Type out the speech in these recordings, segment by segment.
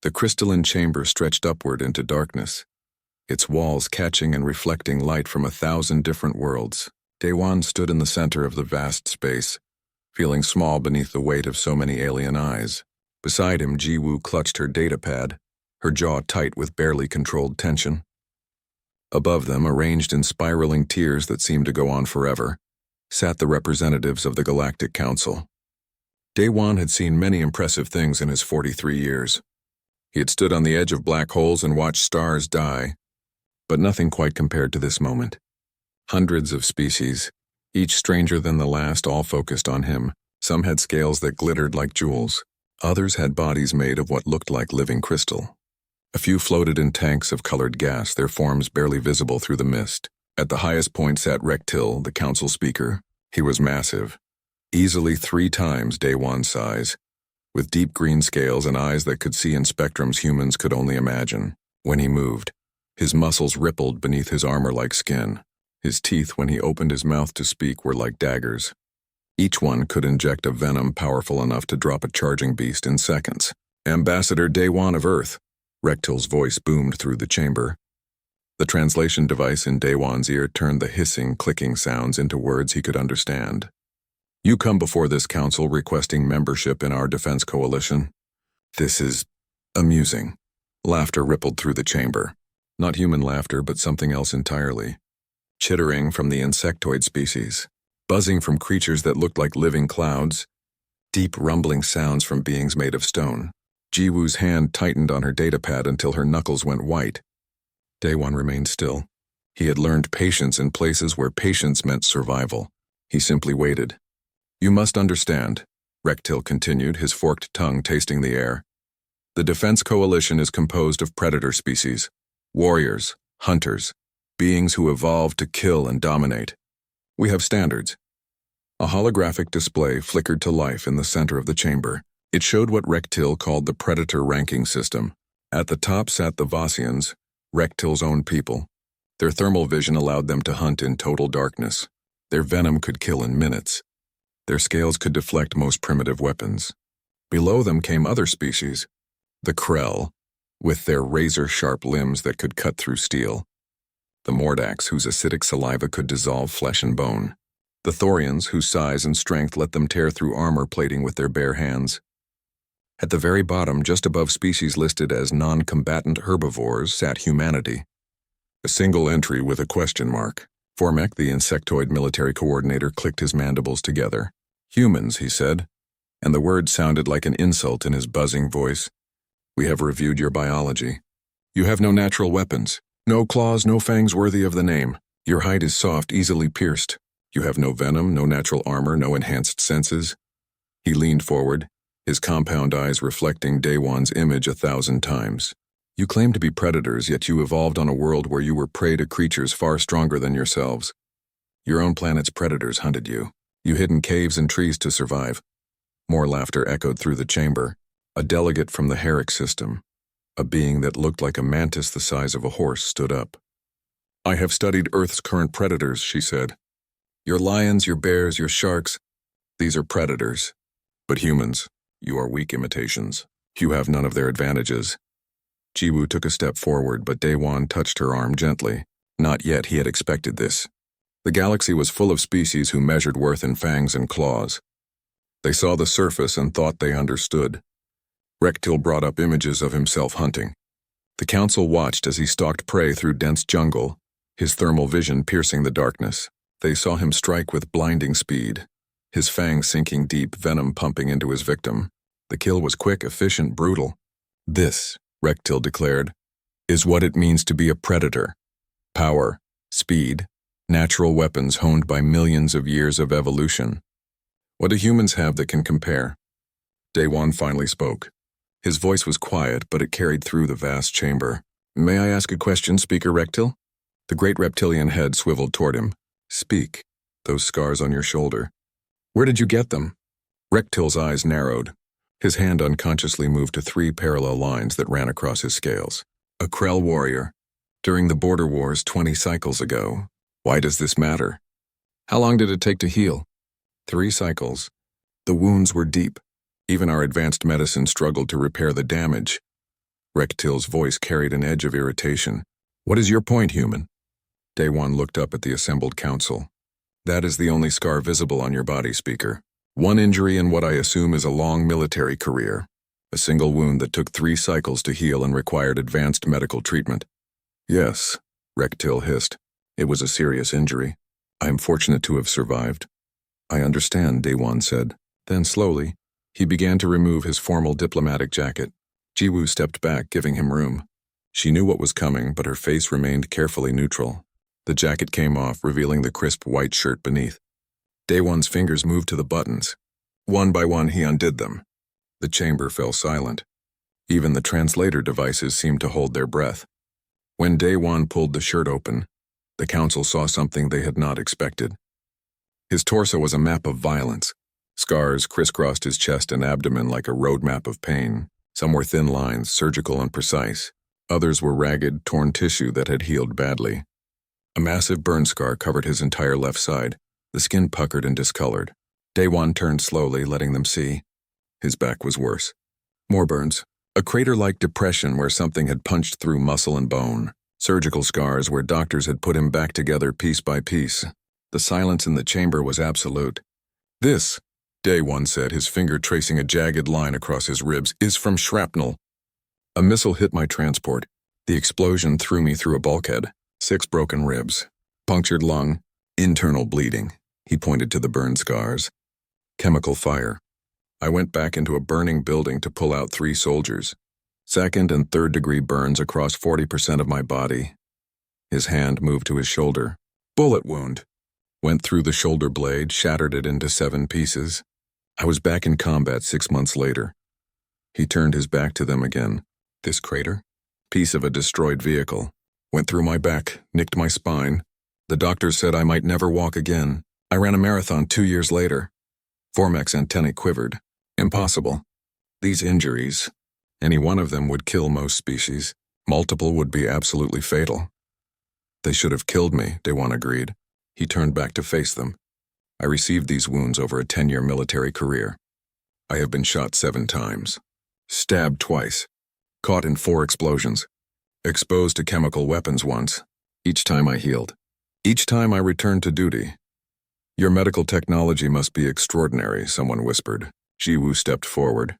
The crystalline chamber stretched upward into darkness, its walls catching and reflecting light from 1,000 different worlds. Daewon stood in the center of the vast space, feeling small beneath the weight of so many alien eyes. Beside him, Jiwoo clutched her datapad, her jaw tight with barely controlled tension. Above them, arranged in spiraling tiers that seemed to go on forever, sat the representatives of the Galactic Council. Daewon had seen many impressive things in his 43 years. He had stood on the edge of black holes and watched stars die, but nothing quite compared to this moment. Hundreds of species, each stranger than the last, all focused on him. Some had scales that glittered like jewels. Others had bodies made of what looked like living crystal. A few floated in tanks of colored gas, their forms barely visible through the mist. At the highest point sat Rectil, the council speaker. He was massive, easily 3 times Daewon's size, with deep green scales and eyes that could see in spectrums humans could only imagine. When he moved, his muscles rippled beneath his armor-like skin. His teeth, when he opened his mouth to speak, were like daggers. Each one could inject a venom powerful enough to drop a charging beast in seconds. "Ambassador Daewon of Earth," Rectil's voice boomed through the chamber. The translation device in Daewon's ear turned the hissing, clicking sounds into words he could understand. "You come before this council requesting membership in our defense coalition. This is amusing." Laughter rippled through the chamber. Not human laughter, but something else entirely. Chittering from the insectoid species, buzzing from creatures that looked like living clouds, deep rumbling sounds from beings made of stone. Jiwoo's hand tightened on her datapad until her knuckles went white. Daewon remained still. He had learned patience in places where patience meant survival. He simply waited. "You must understand," Rectil continued, his forked tongue tasting the air. "The Defense Coalition is composed of predator species, warriors, hunters, beings who evolved to kill and dominate. We have standards." A holographic display flickered to life in the center of the chamber. It showed what Rectil called the Predator ranking system. At the top sat the Vossians, Rectil's own people. Their thermal vision allowed them to hunt in total darkness. Their venom could kill in minutes. Their scales could deflect most primitive weapons. Below them came other species, the Krell, with their razor-sharp limbs that could cut through steel. The Mordax, whose acidic saliva could dissolve flesh and bone. The Thorians, whose size and strength let them tear through armor plating with their bare hands. At the very bottom, just above species listed as non-combatant herbivores, sat humanity. A single entry with a question mark. Formek, the insectoid military coordinator, clicked his mandibles together. "Humans," he said, and the word sounded like an insult in his buzzing voice. "We have reviewed your biology. You have no natural weapons. No claws, no fangs worthy of the name. Your hide is soft, easily pierced. You have no venom, no natural armor, no enhanced senses." He leaned forward, his compound eyes reflecting Daewon's image 1,000 times. "You claim to be predators, yet you evolved on a world where you were prey to creatures far stronger than yourselves. Your own planet's predators hunted you. You hid in caves and trees to survive." More laughter echoed through the chamber. A delegate from the Herrick system, a being that looked like a mantis the size of a horse, stood up. "I have studied Earth's current predators," she said. "Your lions, your bears, your sharks, these are predators. But humans, you are weak imitations. You have none of their advantages." Jiwoo took a step forward, but Daewon touched her arm gently. Not yet, he had expected this. The galaxy was full of species who measured worth in fangs and claws. They saw the surface and thought they understood. Rectil brought up images of himself hunting. The council watched as he stalked prey through dense jungle, his thermal vision piercing the darkness. They saw him strike with blinding speed, his fangs sinking deep, venom pumping into his victim. The kill was quick, efficient, brutal. "This," Rectil declared, "is what it means to be a predator. Power, speed, natural weapons honed by millions of years of evolution. What do humans have that can compare?" Daewon finally spoke. His voice was quiet, but it carried through the vast chamber. "May I ask a question, Speaker Rectil?" The great reptilian head swiveled toward him. "Speak. Those scars on your shoulder. Where did you get them?" Rectil's eyes narrowed. His hand unconsciously moved to 3 parallel lines that ran across his scales. "A Krell warrior. During the border wars 20 cycles ago. Why does this matter?" "How long did it take to heal?" 3 cycles. The wounds were deep. Even our advanced medicine struggled to repair the damage. Rektil's voice carried an edge of irritation. What is your point, human? Daewon looked up at the assembled council. That is the only scar visible on your body, Speaker. One injury in what I assume is a long military career. A single wound that took 3 cycles to heal and required advanced medical treatment. Yes, Rektil hissed. It was a serious injury. I am fortunate to have survived. I understand, Daewon said. Then slowly, he began to remove his formal diplomatic jacket. Jiwoo stepped back, giving him room. She knew what was coming, but her face remained carefully neutral. The jacket came off, revealing the crisp white shirt beneath. Daewon's fingers moved to the buttons. One by one, he undid them. The chamber fell silent. Even the translator devices seemed to hold their breath. When Daewon pulled the shirt open, the council saw something they had not expected. His torso was a map of violence. Scars crisscrossed his chest and abdomen like a roadmap of pain. Some were thin lines, surgical and precise. Others were ragged, torn tissue that had healed badly. A massive burn scar covered his entire left side, the skin puckered and discolored. Daewon turned slowly, letting them see. His back was worse. More burns. A crater-like depression where something had punched through muscle and bone. Surgical scars where doctors had put him back together piece by piece. The silence in the chamber was absolute. This, Daewon said, his finger tracing a jagged line across his ribs, is from shrapnel. A missile hit my transport. The explosion threw me through a bulkhead. 6 broken ribs. Punctured lung. Internal bleeding. He pointed to the burn scars. Chemical fire. I went back into a burning building to pull out 3 soldiers. 2nd and 3rd degree burns across 40% of my body. His hand moved to his shoulder. Bullet wound. Went through the shoulder blade, shattered it into 7 pieces. I was back in combat 6 months later. He turned his back to them again. This crater? Piece of a destroyed vehicle. Went through my back, nicked my spine. The doctors said I might never walk again. I ran a marathon 2 years later. Formek's antennae quivered. Impossible. These injuries, any one of them would kill most species. Multiple would be absolutely fatal. They should have killed me, Daewon agreed. He turned back to face them. I received these wounds over a 10-year military career. I have been shot 7 times. Stabbed twice. Caught in 4 explosions. Exposed to chemical weapons once. Each time I healed. Each time I returned to duty. Your medical technology must be extraordinary, someone whispered. Jiwoo stepped forward,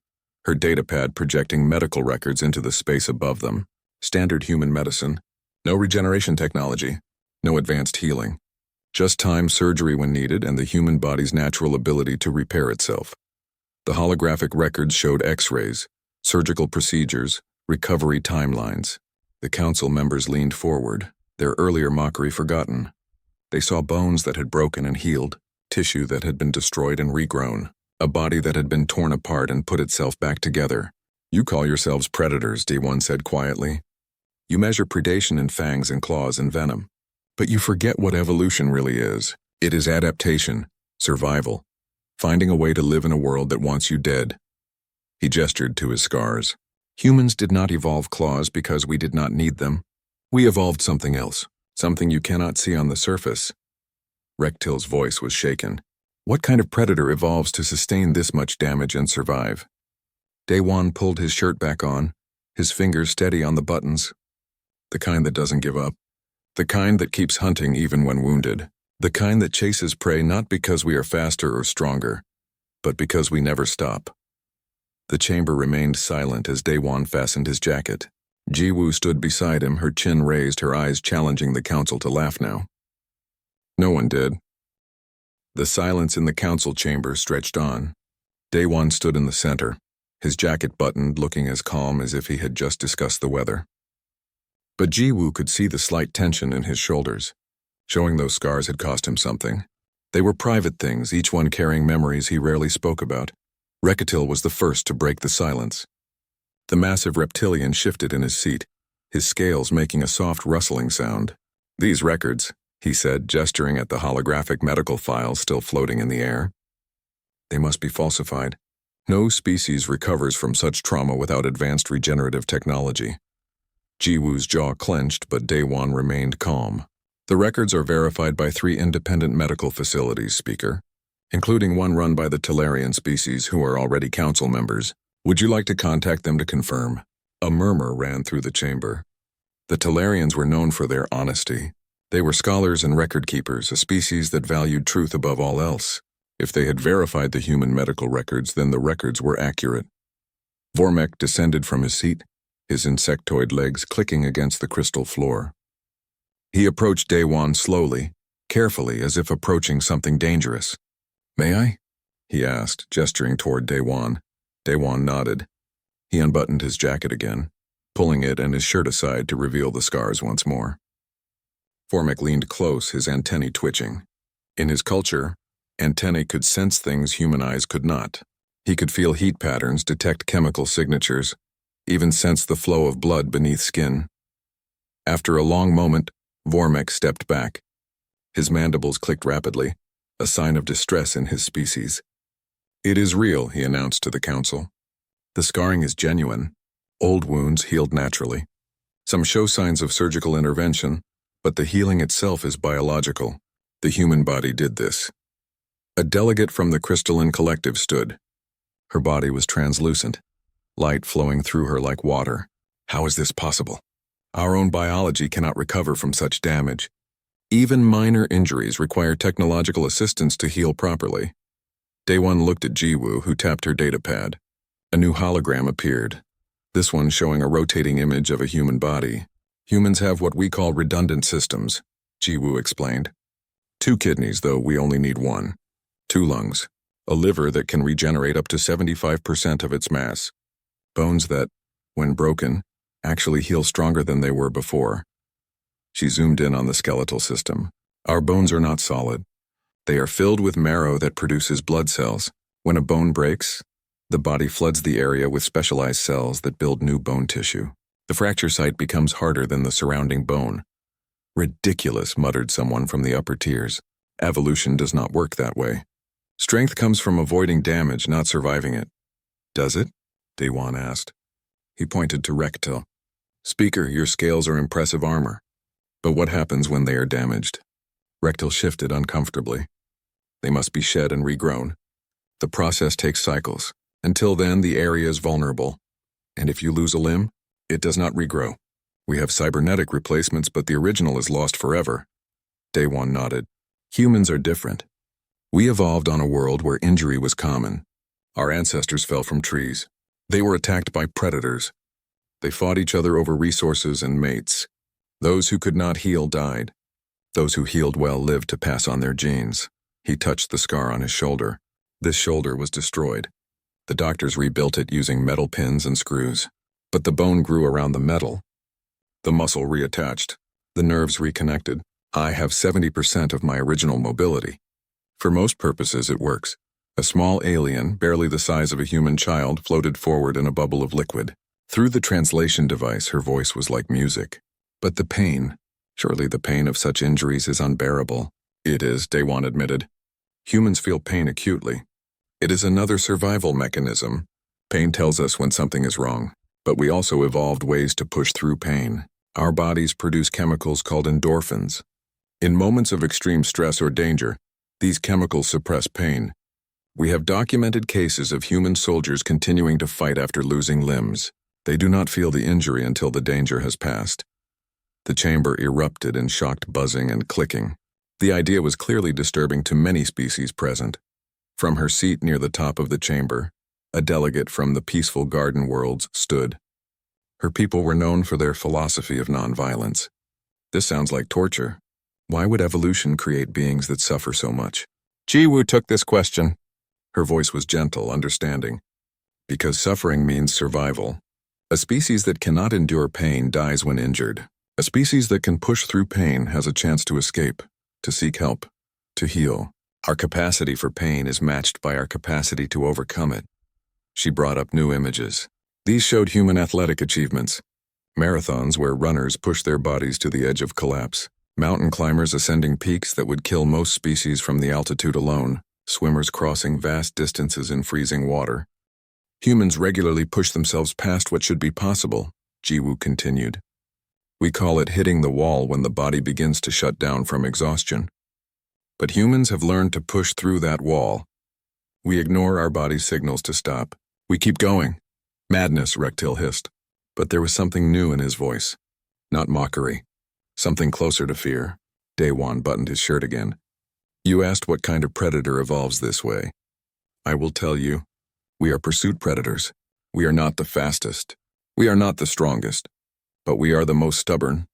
her datapad projecting medical records into the space above them. Standard human medicine. No regeneration technology. No advanced healing. Just time surgery when needed and the human body's natural ability to repair itself. The holographic records showed X-rays, surgical procedures, recovery timelines. The council members leaned forward, their earlier mockery forgotten. They saw bones that had broken and healed, tissue that had been destroyed and regrown, a body that had been torn apart and put itself back together. You call yourselves predators, Daewon said quietly. You measure predation in fangs and claws and venom. But you forget what evolution really is. It is adaptation, survival, finding a way to live in a world that wants you dead. He gestured to his scars. Humans did not evolve claws because we did not need them. We evolved something else, something you cannot see on the surface. Rektil's voice was shaken. What kind of predator evolves to sustain this much damage and survive? Daewon pulled his shirt back on, his fingers steady on the buttons. The kind that doesn't give up. The kind that keeps hunting even when wounded. The kind that chases prey not because we are faster or stronger, but because we never stop. The chamber remained silent as Daewon fastened his jacket. Jiwoo stood beside him, her chin raised, her eyes challenging the council to laugh now. No one did. The silence in the council chamber stretched on. Daewon stood in the center, his jacket buttoned, looking as calm as if he had just discussed the weather. But Jiwoo could see the slight tension in his shoulders, showing those scars had cost him something. They were private things, each one carrying memories he rarely spoke about. Rektil was the first to break the silence. The massive reptilian shifted in his seat, his scales making a soft rustling sound. These records, he said, gesturing at the holographic medical files still floating in the air. They must be falsified. No species recovers from such trauma without advanced regenerative technology. Jiwoo's jaw clenched, but Daewon remained calm. The records are verified by 3 independent medical facilities, Speaker, including one run by the Talarian species who are already council members. Would you like to contact them to confirm? A murmur ran through the chamber. The Talarians were known for their honesty. They were scholars and record keepers, a species that valued truth above all else. If they had verified the human medical records, then the records were accurate. Vormek descended from his seat, his insectoid legs clicking against the crystal floor. He approached Daewon slowly, carefully, as if approaching something dangerous. "May I?" he asked, gesturing toward Daewon. Daewon nodded. He unbuttoned his jacket again, pulling it and his shirt aside to reveal the scars once more. Vormek leaned close, his antennae twitching. In his culture, antennae could sense things human eyes could not. He could feel heat patterns, detect chemical signatures, even sense the flow of blood beneath skin. After a long moment, Vormek stepped back. His mandibles clicked rapidly, a sign of distress in his species. "It is real," he announced to the council. "The scarring is genuine. Old wounds healed naturally. Some show signs of surgical intervention, but the healing itself is biological. The human body did this." A delegate from the crystalline collective stood. Her body was translucent, light flowing through her like water. "How is this possible? Our own biology cannot recover from such damage. Even minor injuries require technological assistance to heal properly." Daewon looked at Jiwoo, who tapped her datapad. A new hologram appeared, this one showing a rotating image of a human body. "Humans have what we call redundant systems," Jiwoo explained. 2 kidneys, though we only need 1. 2 lungs. A liver that can regenerate up to 75% of its mass. Bones that, when broken, actually heal stronger than they were before. She zoomed in on the skeletal system. "Our bones are not solid. They are filled with marrow that produces blood cells. When a bone breaks, the body floods the area with specialized cells that build new bone tissue. The fracture site becomes harder than the surrounding bone." "Ridiculous," muttered someone from the upper tiers. "Evolution does not work that way. Strength comes from avoiding damage, not surviving it." "Does it?" Daewon asked. He pointed to Rektil. "Speaker, your scales are impressive armor. But what happens when they are damaged?" Rektil shifted uncomfortably. "They must be shed and regrown. The process takes cycles. Until then, the area is vulnerable. And if you lose a limb, it does not regrow. We have cybernetic replacements, but the original is lost forever." Daewon nodded. "Humans are different. We evolved on a world where injury was common. Our ancestors fell from trees. They were attacked by predators. They fought each other over resources and mates. Those who could not heal died. Those who healed well lived to pass on their genes." He touched the scar on his shoulder. This shoulder was destroyed. The doctors rebuilt it using metal pins and screws. But the bone grew around the metal. The muscle reattached. The nerves reconnected. I have 70% of my original mobility. For most purposes, it works. A small alien, barely the size of a human child, floated forward in a bubble of liquid. Through the translation device, her voice was like music. "But the pain, surely the pain of such injuries is unbearable." "It is," Daewon admitted. "Humans feel pain acutely. It is another survival mechanism. Pain tells us when something is wrong. But we also evolved ways to push through pain. Our bodies produce chemicals called endorphins. In moments of extreme stress or danger, these chemicals suppress pain. We have documented cases of human soldiers continuing to fight after losing limbs. They do not feel the injury until the danger has passed." The chamber erupted in shocked buzzing and clicking. The idea was clearly disturbing to many species present. From her seat near the top of the chamber, a delegate from the peaceful garden worlds stood. Her people were known for their philosophy of nonviolence. "This sounds like torture. Why would evolution create beings that suffer so much?" Jiwoo took this question. Her voice was gentle, understanding. "Because suffering means survival. A species that cannot endure pain dies when injured. A species that can push through pain has a chance to escape, to seek help, to heal. Our capacity for pain is matched by our capacity to overcome it." She brought up new images. These showed human athletic achievements. Marathons where runners push their bodies to the edge of collapse. Mountain climbers ascending peaks that would kill most species from the altitude alone. Swimmers crossing vast distances in freezing water. Humans regularly push themselves past what should be possible, Jiwoo continued. We call it hitting the wall when the body begins to shut down from exhaustion. But humans have learned to push through that wall. We ignore our body's signals to stop. We keep going. Madness, Rektil hissed. But there was something new in his voice. Not mockery. Something closer to fear. Daewon buttoned his shirt again. You asked what kind of predator evolves this way. I will tell you. We are pursuit predators. We are not the fastest. We are not the strongest. But we are the most stubborn.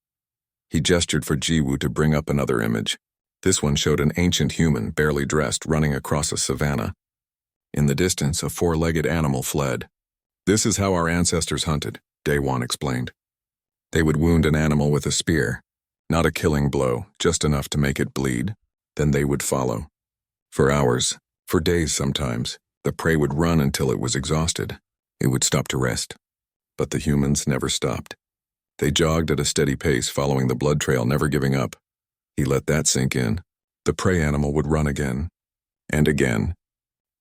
He gestured for Jiwoo to bring up another image. This one showed an ancient human, barely dressed, running across a savanna. In the distance, a four-legged animal fled. This is how our ancestors hunted, Daewon explained. They would wound an animal with a spear. Not a killing blow, just enough to make it bleed. Then they would follow. For hours, for days sometimes, the prey would run until it was exhausted. It would stop to rest. But the humans never stopped. They jogged at a steady pace, following the blood trail, never giving up. He let that sink in. The prey animal would run again. And again.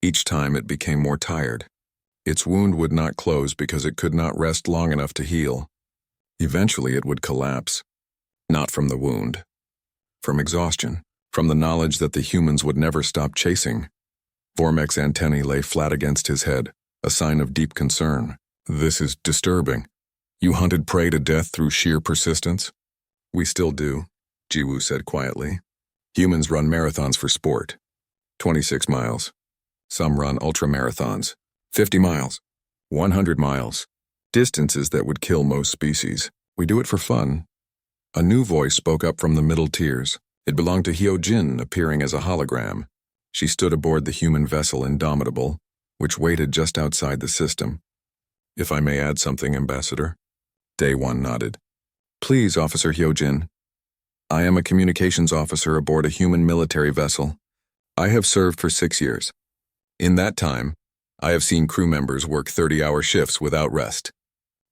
Each time it became more tired. Its wound would not close because it could not rest long enough to heal. Eventually it would collapse. Not from the wound. From exhaustion. From the knowledge that the humans would never stop chasing. Vormek's antennae lay flat against his head, a sign of deep concern. This is disturbing. You hunted prey to death through sheer persistence? We still do, Jiwoo said quietly. Humans run marathons for sport. 26 miles. Some run ultramarathons. 50 miles. 100 miles. Distances that would kill most species. We do it for fun. A new voice spoke up from the middle tiers. It belonged to Hyojin, appearing as a hologram. She stood aboard the human vessel Indomitable, which waited just outside the system. If I may add something, Ambassador? Daewon nodded. Please, Officer Hyojin. I am a communications officer aboard a human military vessel. I have served for 6 years. In that time, I have seen crew members work 30-hour shifts without rest.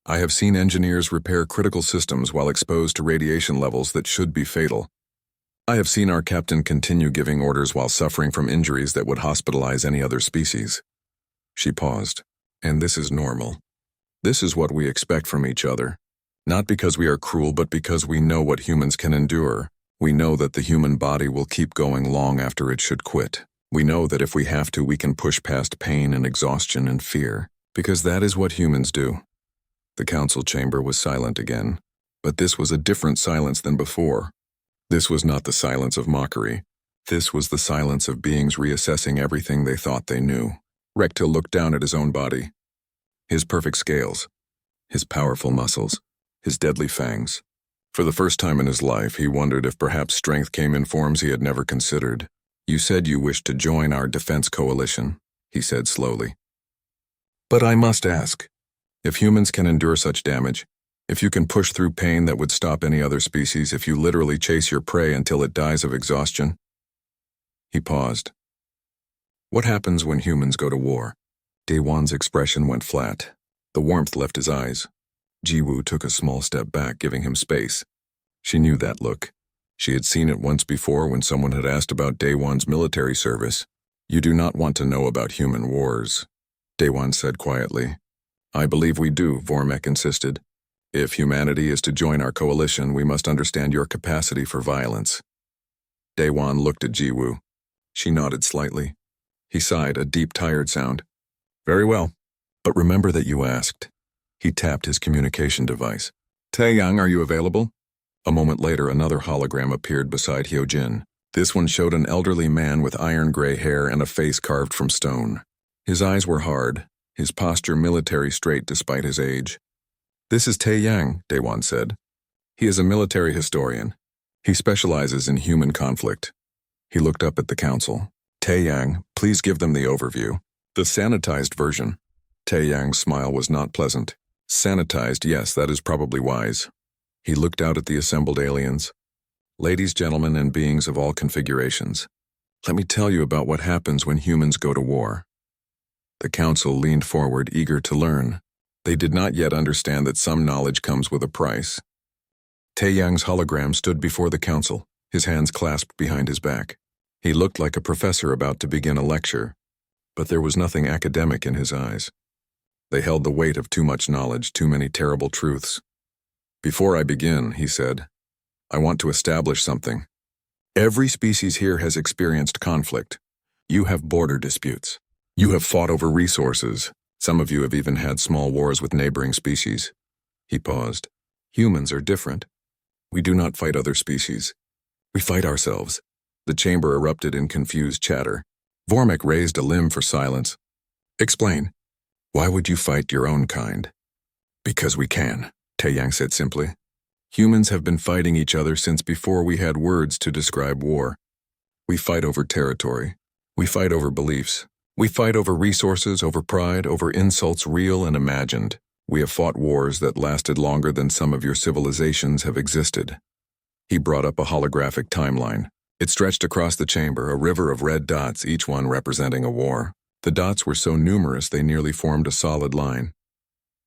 I have seen engineers repair critical systems while exposed to radiation levels that should be fatal. I have seen our captain continue giving orders while suffering from injuries that would hospitalize any other species. She paused. And this is normal. This is what we expect from each other. Not because we are cruel, but because we know what humans can endure. We know that the human body will keep going long after it should quit. We know that if we have to, we can push past pain and exhaustion and fear, because that is what humans do. The council chamber was silent again, but this was a different silence than before. This was not the silence of mockery. This was the silence of beings reassessing everything they thought they knew. Rekta looked down at his own body. His perfect scales, his powerful muscles, his deadly fangs. For the first time in his life, he wondered if perhaps strength came in forms he had never considered. You said you wished to join our defense coalition, he said slowly. But I must ask, if humans can endure such damage, if you can push through pain that would stop any other species, if you literally chase your prey until it dies of exhaustion? He paused. What happens when humans go to war? Daewon's expression went flat. The warmth left his eyes. Jiwoo took a small step back, giving him space. She knew that look. She had seen it once before when someone had asked about Daewon's military service. You do not want to know about human wars, Daewon said quietly. I believe we do, Vormek insisted. If humanity is to join our coalition, we must understand your capacity for violence. Daewon looked at Jiwoo. She nodded slightly. He sighed, a deep, tired sound. Very well, but remember that you asked. He tapped his communication device. Taeyang, are you available? A moment later, another hologram appeared beside Hyojin. This one showed an elderly man with iron-gray hair and a face carved from stone. His eyes were hard, his posture military straight despite his age. This is Taeyang, Daewon said. He is a military historian. He specializes in human conflict. He looked up at the council. Taeyang, please give them the overview. The sanitized version. Taeyang's smile was not pleasant. Sanitized, yes, that is probably wise. He looked out at the assembled aliens. Ladies, gentlemen, and beings of all configurations, let me tell you about what happens when humans go to war. The council leaned forward, eager to learn. They did not yet understand that some knowledge comes with a price. Taeyang's hologram stood before the council, his hands clasped behind his back. He looked like a professor about to begin a lecture, but there was nothing academic in his eyes. They held the weight of too much knowledge, too many terrible truths. Before I begin, he said, I want to establish something. Every species here has experienced conflict. You have border disputes. You have fought over resources. Some of you have even had small wars with neighboring species. He paused. Humans are different. We do not fight other species. We fight ourselves. The chamber erupted in confused chatter. Vormik raised a limb for silence. Explain. Why would you fight your own kind? Because we can, Taeyang said simply. Humans have been fighting each other since before we had words to describe war. We fight over territory. We fight over beliefs. We fight over resources, over pride, over insults real and imagined. We have fought wars that lasted longer than some of your civilizations have existed. He brought up a holographic timeline. It stretched across the chamber, a river of red dots, each one representing a war. The dots were so numerous they nearly formed a solid line.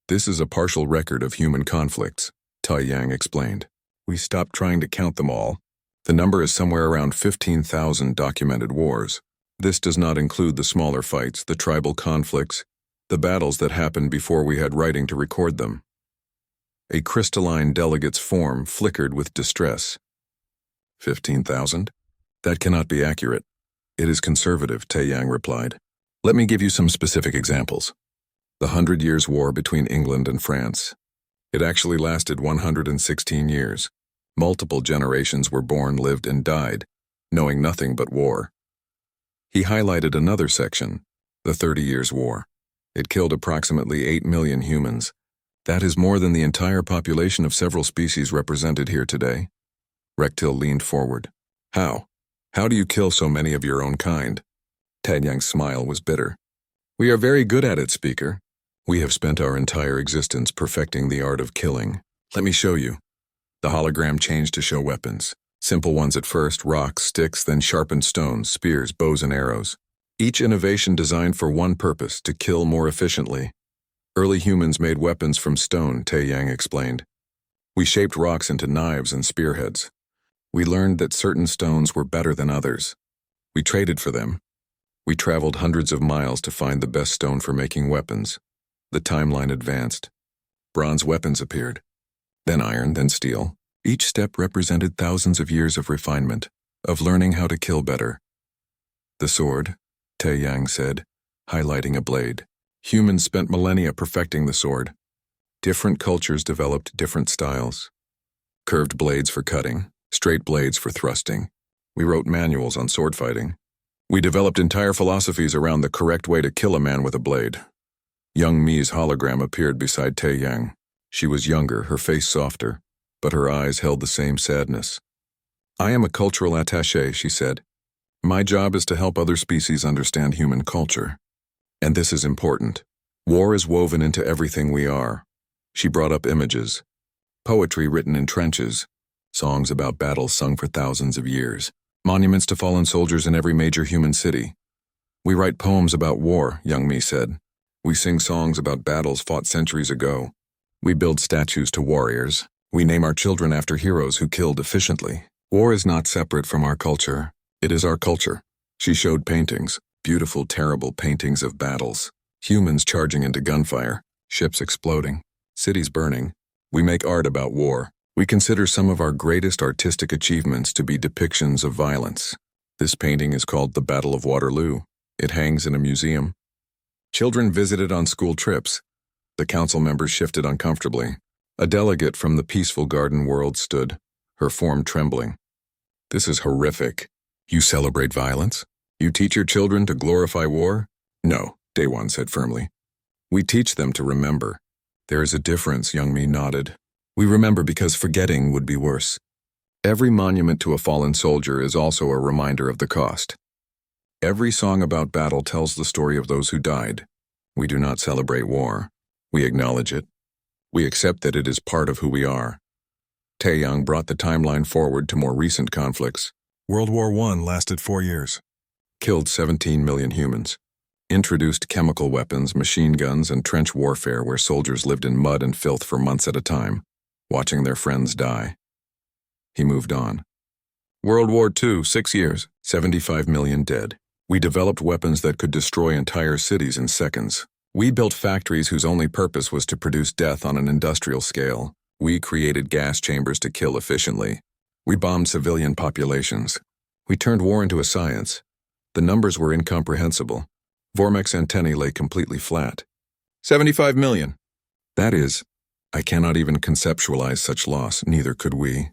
This is a partial record of human conflicts, Taeyang explained. We stopped trying to count them all. The number is somewhere around 15,000 documented wars. This does not include the smaller fights, the tribal conflicts, the battles that happened before we had writing to record them. A crystalline delegate's form flickered with distress. 15,000? That cannot be accurate. It is conservative, Taeyang replied. Let me give you some specific examples. The 100 Years' War between England and France. It actually lasted 116 years. Multiple generations were born, lived, and died, knowing nothing but war. He highlighted another section, the 30 Years' War. It killed approximately 8 million humans. That is more than the entire population of several species represented here today. Rectil leaned forward. How? How do you kill so many of your own kind? Taeyang's smile was bitter. We are very good at it, speaker. We have spent our entire existence perfecting the art of killing. Let me show you. The hologram changed to show weapons. Simple ones at first, rocks, sticks, then sharpened stones, spears, bows, and arrows. Each innovation designed for one purpose, to kill more efficiently. Early humans made weapons from stone, Taeyang explained. We shaped rocks into knives and spearheads. We learned that certain stones were better than others. We traded for them. We traveled hundreds of miles to find the best stone for making weapons. The timeline advanced. Bronze weapons appeared. Then iron, then steel. Each step represented thousands of years of refinement, of learning how to kill better. The sword, Taeyang said, highlighting a blade. Humans spent millennia perfecting the sword. Different cultures developed different styles. Curved blades for cutting, straight blades for thrusting. We wrote manuals on sword fighting. We developed entire philosophies around the correct way to kill a man with a blade. Young Mi's hologram appeared beside Taeyang. She was younger, her face softer, but her eyes held the same sadness. I am a cultural attaché, she said. My job is to help other species understand human culture. And this is important. War is woven into everything we are. She brought up images. Poetry written in trenches. Songs about battles sung for thousands of years. Monuments to fallen soldiers in every major human city. We write poems about war, Young Mi said. We sing songs about battles fought centuries ago. We build statues to warriors. We name our children after heroes who killed efficiently. War is not separate from our culture. It is our culture. She showed paintings, beautiful, terrible paintings of battles. Humans charging into gunfire, ships exploding, cities burning. We make art about war. We consider some of our greatest artistic achievements to be depictions of violence. This painting is called The Battle of Waterloo. It hangs in a museum. Children visited on school trips. The council members shifted uncomfortably. A delegate from the peaceful garden world stood, her form trembling. This is horrific. You celebrate violence? You teach your children to glorify war? No, Daewon said firmly. We teach them to remember. There is a difference, Young Mi nodded. We remember because forgetting would be worse. Every monument to a fallen soldier is also a reminder of the cost. Every song about battle tells the story of those who died. We do not celebrate war. We acknowledge it. We accept that it is part of who we are. Taeyang brought the timeline forward to more recent conflicts. World War I lasted 4 years. Killed 17 million humans. Introduced chemical weapons, machine guns, and trench warfare where soldiers lived in mud and filth for months at a time, watching their friends die. He moved on. World War II, 6 years, 75 million dead. We developed weapons that could destroy entire cities in seconds. We built factories whose only purpose was to produce death on an industrial scale. We created gas chambers to kill efficiently. We bombed civilian populations. We turned war into a science. The numbers were incomprehensible. Vormek's antennae lay completely flat. 75 million. That is, I cannot even conceptualize such loss, neither could we,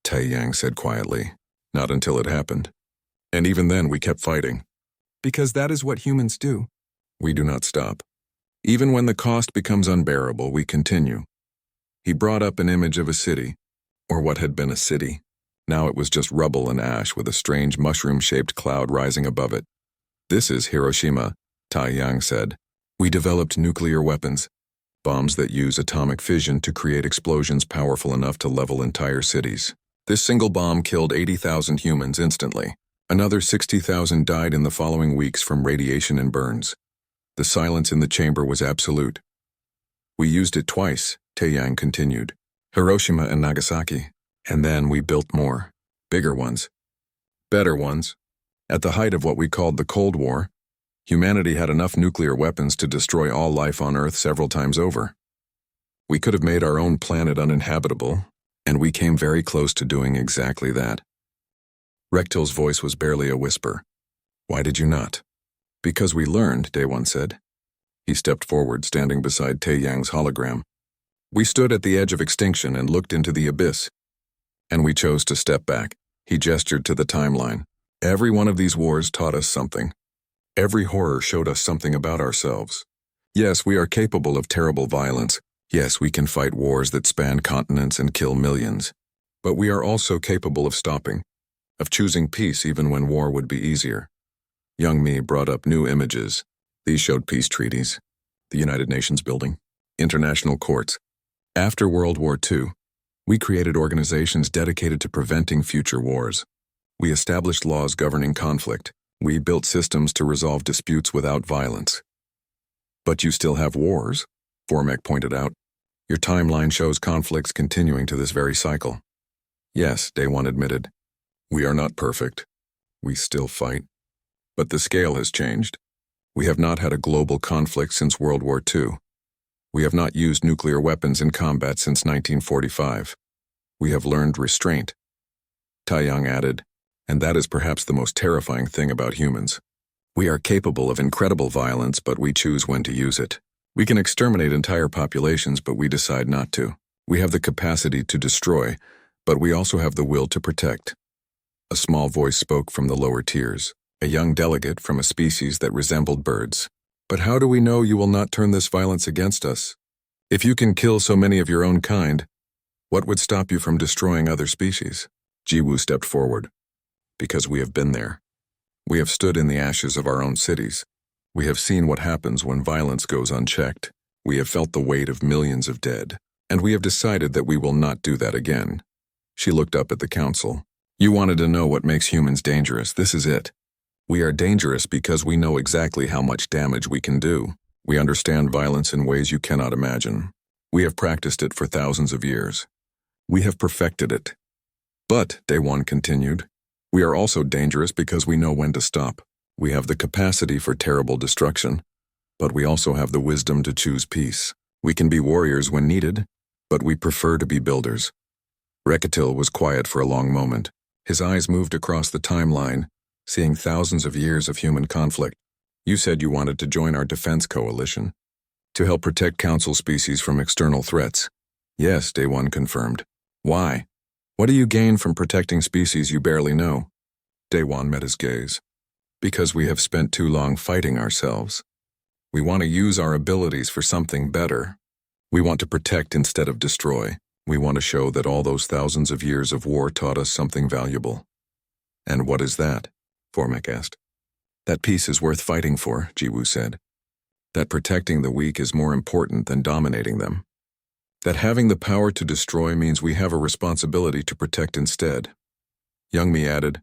Tai Yang said quietly. Not until it happened. And even then we kept fighting. Because that is what humans do. We do not stop. Even when the cost becomes unbearable, we continue. He brought up an image of a city, or what had been a city. Now it was just rubble and ash with a strange mushroom-shaped cloud rising above it. This is Hiroshima, Tai Yang said. We developed nuclear weapons, bombs that use atomic fission to create explosions powerful enough to level entire cities. This single bomb killed 80,000 humans instantly. Another 60,000 died in the following weeks from radiation and burns. The silence in the chamber was absolute. We used it twice, Taeyang continued. Hiroshima and Nagasaki. And then we built more. Bigger ones. Better ones. At the height of what we called the Cold War, humanity had enough nuclear weapons to destroy all life on Earth several times over. We could have made our own planet uninhabitable, and we came very close to doing exactly that. Rektil's voice was barely a whisper. Why did you not? Because we learned, Daewon said. He stepped forward, standing beside Taeyang's hologram. We stood at the edge of extinction and looked into the abyss. And we chose to step back. He gestured to the timeline. Every one of these wars taught us something. Every horror showed us something about ourselves. Yes, we are capable of terrible violence. Yes, we can fight wars that span continents and kill millions. But we are also capable of stopping, of choosing peace even when war would be easier. Young Me brought up new images. These showed peace treaties, the United Nations building, international courts. After World War II, we created organizations dedicated to preventing future wars. We established laws governing conflict. We built systems to resolve disputes without violence. But you still have wars, Formek pointed out. Your timeline shows conflicts continuing to this very cycle. Yes, Daewon admitted. We are not perfect. We still fight. But the scale has changed. We have not had a global conflict since World War II. We have not used nuclear weapons in combat since 1945. We have learned restraint. Taeyang added, and that is perhaps the most terrifying thing about humans. We are capable of incredible violence, but we choose when to use it. We can exterminate entire populations, but we decide not to. We have the capacity to destroy, but we also have the will to protect. A small voice spoke from the lower tiers, a young delegate from a species that resembled birds. But how do we know you will not turn this violence against us? If you can kill so many of your own kind, what would stop you from destroying other species? Jiwoo stepped forward. Because we have been there. We have stood in the ashes of our own cities. We have seen what happens when violence goes unchecked. We have felt the weight of millions of dead. And we have decided that we will not do that again. She looked up at the council. You wanted to know what makes humans dangerous. This is it. We are dangerous because we know exactly how much damage we can do. We understand violence in ways you cannot imagine. We have practiced it for thousands of years. We have perfected it. But, Daewon continued, we are also dangerous because we know when to stop. We have the capacity for terrible destruction, but we also have the wisdom to choose peace. We can be warriors when needed, but we prefer to be builders. Rekatil was quiet for a long moment. His eyes moved across the timeline, seeing thousands of years of human conflict. You said you wanted to join our defense coalition, to help protect council species from external threats. Yes, Daewon confirmed. Why? What do you gain from protecting species you barely know? Daewon met his gaze. Because we have spent too long fighting ourselves. We want to use our abilities for something better. We want to protect instead of destroy. We want to show that all those thousands of years of war taught us something valuable. And what is that? Formek asked. That peace is worth fighting for, Jiwoo said. That protecting the weak is more important than dominating them. That having the power to destroy means we have a responsibility to protect instead. Youngmi added,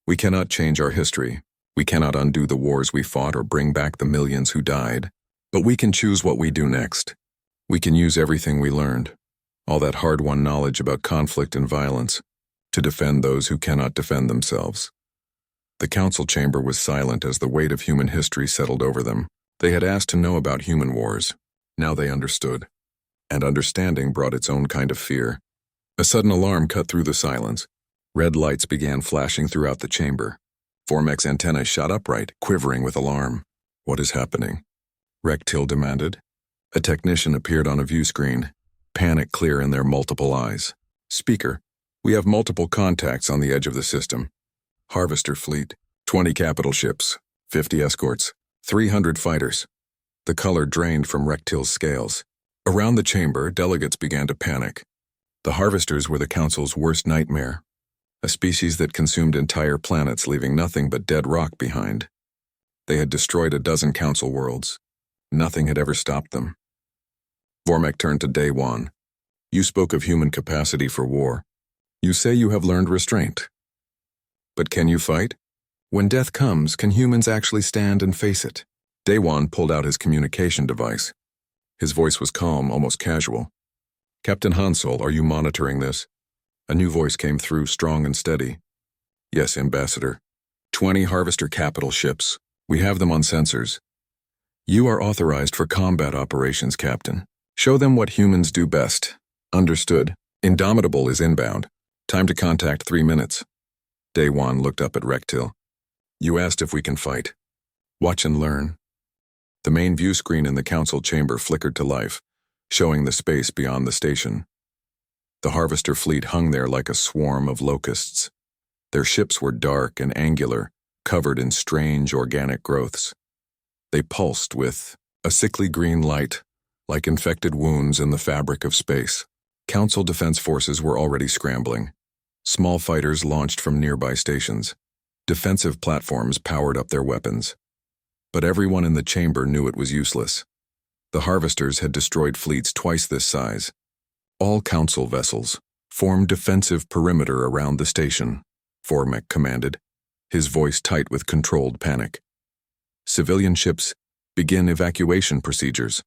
we cannot change our history. We cannot undo the wars we fought or bring back the millions who died. But we can choose what we do next. We can use everything we learned, all that hard-won knowledge about conflict and violence, to defend those who cannot defend themselves. The council chamber was silent as the weight of human history settled over them. They had asked to know about human wars. Now they understood. And understanding brought its own kind of fear. A sudden alarm cut through the silence. Red lights began flashing throughout the chamber. Formek's antennae shot upright, quivering with alarm. What is happening? Rektil demanded. A technician appeared on a view screen. panic clear in their multiple eyes. Speaker, we have multiple contacts on the edge of the system. Harvester fleet, 20 capital ships, 50 escorts, 300 fighters. The color drained from Rectil's scales. Around the chamber, delegates began to panic. The Harvesters were the Council's worst nightmare, a species that consumed entire planets, leaving nothing but dead rock behind. They had destroyed a dozen Council worlds. Nothing had ever stopped them. Vormek turned to Daewon. You spoke of human capacity for war. You say you have learned restraint. But can you fight? When death comes, can humans actually stand and face it? Daewon pulled out his communication device. His voice was calm, almost casual. Captain Hansol, are you monitoring this? A new voice came through, strong and steady. Yes, Ambassador. 20 Harvester capital ships. We have them on sensors. You are authorized for combat operations, Captain. Show them what humans do best. Understood. Indomitable is inbound. Time to contact 3 minutes. Daewon looked up at Rectil. You asked if we can fight. Watch and learn. The main view screen in the council chamber flickered to life, showing the space beyond the station. The Harvester fleet hung there like a swarm of locusts. Their ships were dark and angular, covered in strange organic growths. They pulsed with a sickly green light, like infected wounds in the fabric of space. Council defense forces were already scrambling. Small fighters launched from nearby stations. Defensive platforms powered up their weapons. But everyone in the chamber knew it was useless. The Harvesters had destroyed fleets twice this size. All Council vessels formed defensive perimeter around the station, Vormek commanded, his voice tight with controlled panic. Civilian ships, begin evacuation procedures.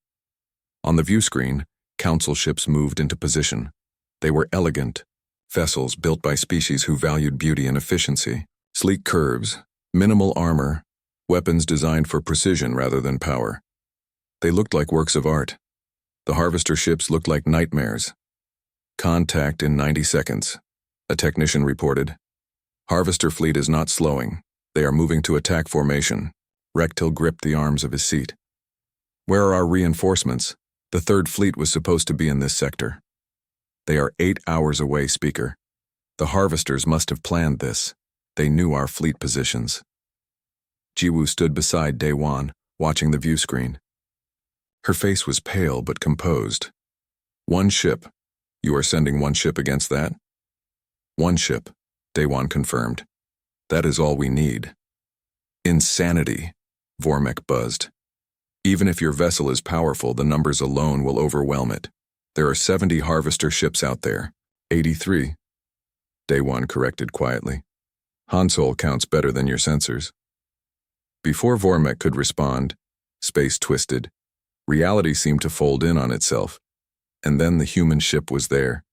On the view screen, Council ships moved into position. They were elegant vessels built by species who valued beauty and efficiency. Sleek curves, minimal armor, weapons designed for precision rather than power. They looked like works of art. The Harvester ships looked like nightmares. Contact in 90 seconds, a technician reported. Harvester fleet is not slowing. They are moving to attack formation. Rectil gripped the arms of his seat. Where are our reinforcements? The third fleet was supposed to be in this sector. They are 8 hours away, Speaker. The Harvesters must have planned this. They knew our fleet positions. Jiwoo stood beside Daewon, watching the view screen. Her face was pale but composed. One ship. You are sending one ship against that? One ship, Daewon confirmed. That is all we need. Insanity, Vormek buzzed. Even if your vessel is powerful, the numbers alone will overwhelm it. There are 70 Harvester ships out there. 83. Daewon corrected quietly. Hansol counts better than your sensors. Before Vormek could respond, space twisted. Reality seemed to fold in on itself. And then the human ship was there.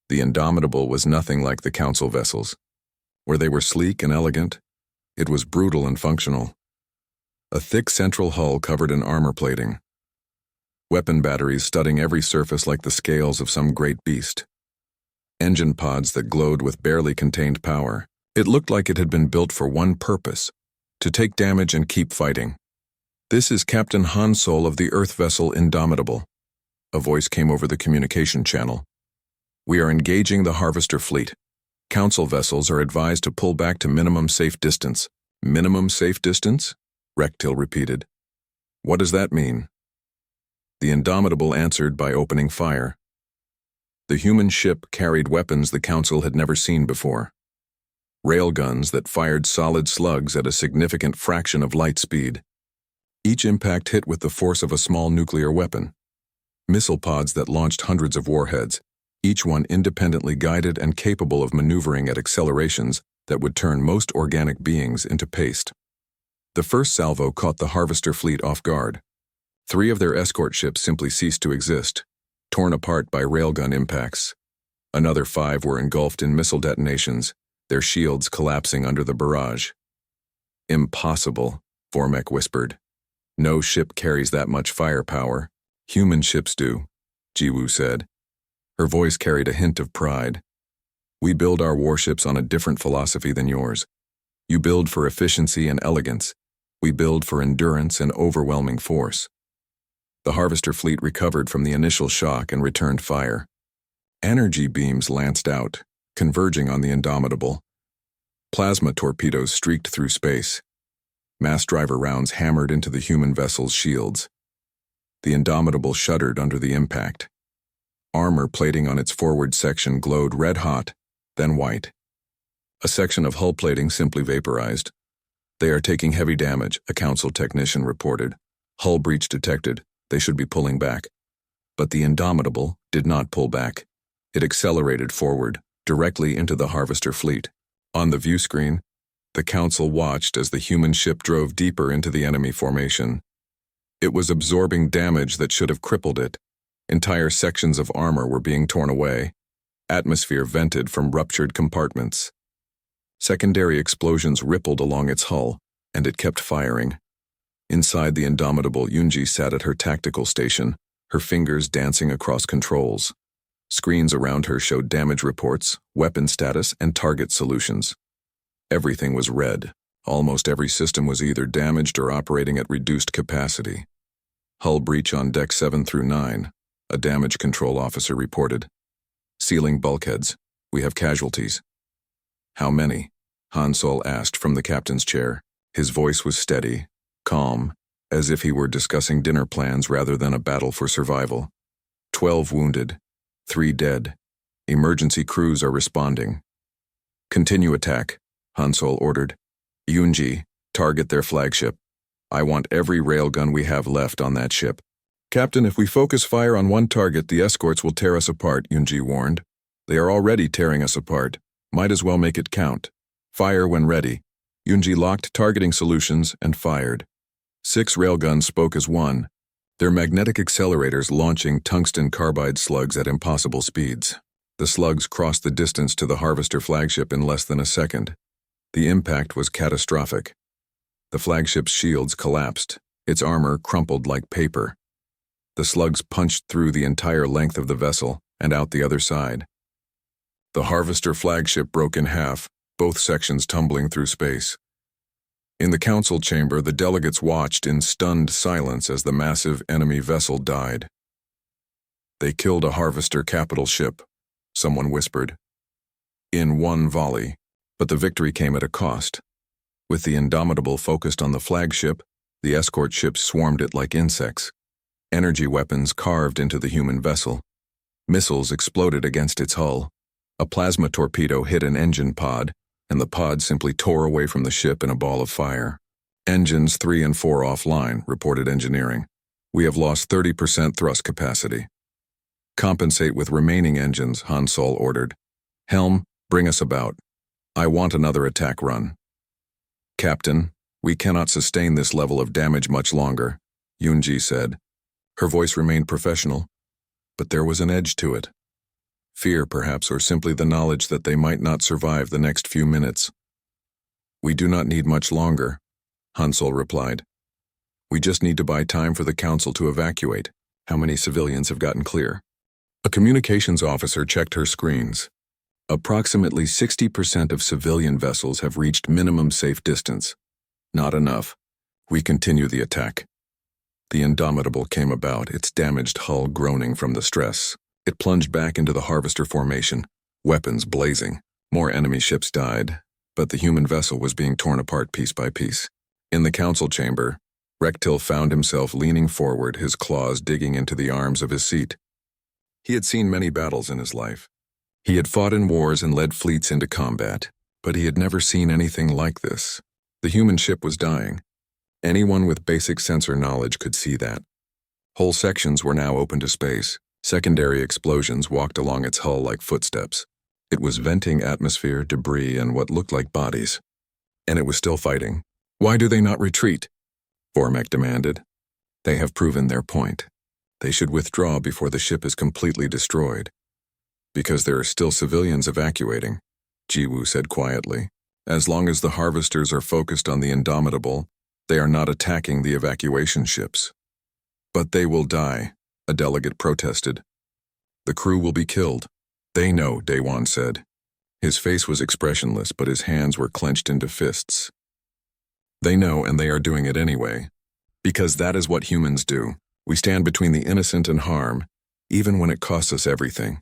The Indomitable was nothing like the Council vessels. Where they were sleek and elegant, it was brutal and functional. A thick central hull covered in armor plating. Weapon batteries studding every surface like the scales of some great beast. Engine pods that glowed with barely contained power. It looked like it had been built for one purpose, to take damage and keep fighting. This is Captain Hansol of the Earth vessel Indomitable. A voice came over the communication channel. We are engaging the Harvester fleet. Council vessels are advised to pull back to minimum safe distance. Minimum safe distance? Rectil repeated. What does that mean? The Indomitable answered by opening fire. The human ship carried weapons the Council had never seen before. Railguns that fired solid slugs at a significant fraction of light speed. Each impact hit with the force of a small nuclear weapon. Missile pods that launched hundreds of warheads, each one independently guided and capable of maneuvering at accelerations that would turn most organic beings into paste. The first salvo caught the Harvester fleet off guard. 3 of their escort ships simply ceased to exist, torn apart by railgun impacts. Another 5 were engulfed in missile detonations, their shields collapsing under the barrage. Impossible, Vormek whispered. No ship carries that much firepower. Human ships do, Jiwoo said. Her voice carried a hint of pride. We build our warships on a different philosophy than yours. You build for efficiency and elegance. We build for endurance and overwhelming force. The Harvester fleet recovered from the initial shock and returned fire. Energy beams lanced out, converging on the Indomitable. Plasma torpedoes streaked through space. Mass driver rounds hammered into the human vessel's shields. The Indomitable shuddered under the impact. Armor plating on its forward section glowed red-hot, then white. A section of hull plating simply vaporized. "They are taking heavy damage," a council technician reported. "Hull breach detected. They should be pulling back." But the Indomitable did not pull back. It accelerated forward, directly into the Harvester fleet. On the view screen, the council watched as the human ship drove deeper into the enemy formation. It was absorbing damage that should have crippled it. Entire sections of armor were being torn away. Atmosphere vented from ruptured compartments. Secondary explosions rippled along its hull, and it kept firing. Inside the Indomitable, Yunji sat at her tactical station, her fingers dancing across controls. Screens around her showed damage reports, weapon status, and target solutions. Everything was red. Almost every system was either damaged or operating at reduced capacity. "Hull breach on deck 7 through 9, a damage control officer reported. "Sealing bulkheads. We have casualties." "How many?" Han Sol asked from the captain's chair. His voice was steady, calm, as if he were discussing dinner plans rather than a battle for survival. 12 wounded. 3 dead. Emergency crews are responding." "Continue attack," Han Sol ordered. "Yunji, target their flagship. I want every railgun we have left on that ship." "Captain, if we focus fire on one target, the escorts will tear us apart," Yunji warned. "They are already tearing us apart. Might as well make it count. Fire when ready." Yunji locked targeting solutions and fired. 6 railguns spoke as one, their magnetic accelerators launching tungsten carbide slugs at impossible speeds. The slugs crossed the distance to the Harvester flagship in less than a second. The impact was catastrophic. The flagship's shields collapsed, its armor crumpled like paper. The slugs punched through the entire length of the vessel and out the other side. The Harvester flagship broke in half, both sections tumbling through space. In the council chamber, the delegates watched in stunned silence as the massive enemy vessel died. "They killed a Harvester capital ship," someone whispered. "In one volley, but the victory came at a cost. With the Indomitable focused on the flagship, the escort ships swarmed it like insects. Energy weapons carved into the human vessel. Missiles exploded against its hull. A plasma torpedo hit an engine pod, and the pod simply tore away from the ship in a ball of fire. "Engines 3 and 4 offline," reported engineering. "We have lost 30% thrust capacity." "Compensate with remaining engines," Han Sol ordered. "Helm, bring us about. I want another attack run." "Captain, we cannot sustain this level of damage much longer," Yunji said. Her voice remained professional, but there was an edge to it. Fear, perhaps, or simply the knowledge that they might not survive the next few minutes. "We do not need much longer," Han Sol replied. "We just need to buy time for the council to evacuate." "How many civilians have gotten clear?" A communications officer checked her screens. "Approximately 60% of civilian vessels have reached minimum safe distance. Not enough. We continue the attack." The Indomitable came about, its damaged hull groaning from the stress. It plunged back into the Harvester formation, weapons blazing. More enemy ships died, but the human vessel was being torn apart piece by piece. In the council chamber, Rectil found himself leaning forward, his claws digging into the arms of his seat. He had seen many battles in his life. He had fought in wars and led fleets into combat, but he had never seen anything like this. The human ship was dying. Anyone with basic sensor knowledge could see that. Whole sections were now open to space. Secondary explosions walked along its hull like footsteps. It was venting atmosphere, debris, and what looked like bodies. And it was still fighting. "Why do they not retreat?" Vormek demanded. "They have proven their point. They should withdraw before the ship is completely destroyed." "Because there are still civilians evacuating," Jiwoo said quietly. "As long as the Harvesters are focused on the Indomitable, they are not attacking the evacuation ships." "But they will die," a delegate protested. "The crew will be killed." "They know," Daewon said. His face was expressionless, but his hands were clenched into fists. "They know, and they are doing it anyway. Because that is what humans do. We stand between the innocent and harm, even when it costs us everything.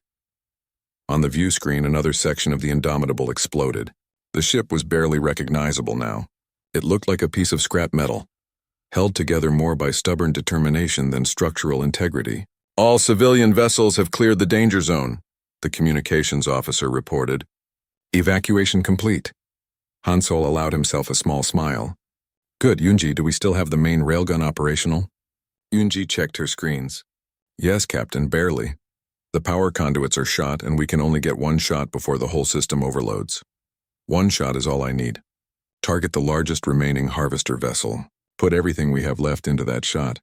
On the view screen, another section of the Indomitable exploded. The ship was barely recognizable now. It looked like a piece of scrap metal, held together more by stubborn determination than structural integrity. "All civilian vessels have cleared the danger zone," the communications officer reported. "Evacuation complete." Hansol allowed himself a small smile. "Good, Yunji, do we still have the main railgun operational?" Yunji checked her screens. "Yes, Captain, barely. The power conduits are shot, and we can only get one shot before the whole system overloads. One shot is all I need. Target the largest remaining harvester vessel. Put everything we have left into that shot.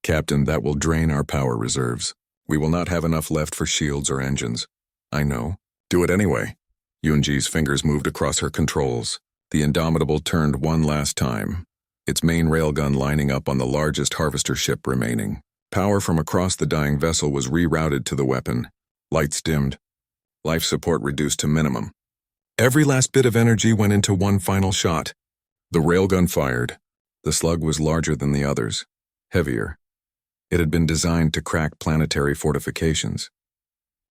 Captain, that will drain our power reserves. We will not have enough left for shields or engines." "I know. Do it anyway." Yunji's fingers moved across her controls. The Indomitable turned one last time, its main railgun lining up on the largest harvester ship remaining. Power from across the dying vessel was rerouted to the weapon. Lights dimmed. Life support reduced to minimum. Every last bit of energy went into one final shot. The railgun fired. The slug was larger than the others, heavier. It had been designed to crack planetary fortifications.